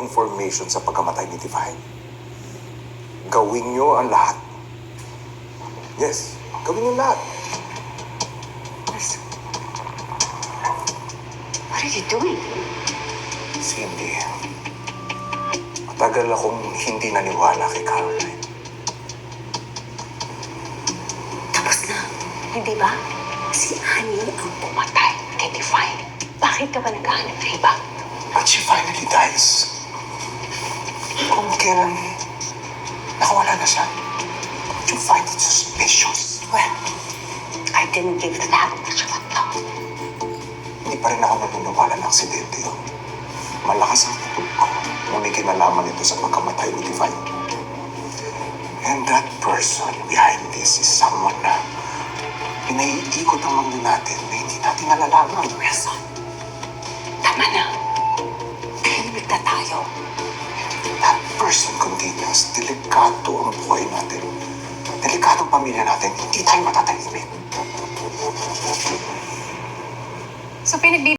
information sa pagkamatay ni Divine. Gawin niyo ang lahat. Yes, gawin niyo lahat. What are you doing? Cindy, matagal akong hindi naniwala kay Caroline. Tapos na, hindi ba? Si Annie ang pumatay kay Divine. Bakit ka ba naghahanap ng iba? But she finally dies. Kung kailan nakawala na siya, would you find it suspicious? Well, I didn't give that much of a thought. Hindi pa rin ako naniniwala na aksidente yun. Malakas ang tutok ko na may kinalaman ito sa pagkamatay ni Divine. And that person behind this is someone na pinaiikot ang mundo natin na hindi natin nalalaman. Wilson, tama na. Tahimik na tayo. That person continues. Delikado ang buhay natin. Delikado ang pamilya natin. Hindi tayo matatahimik. So,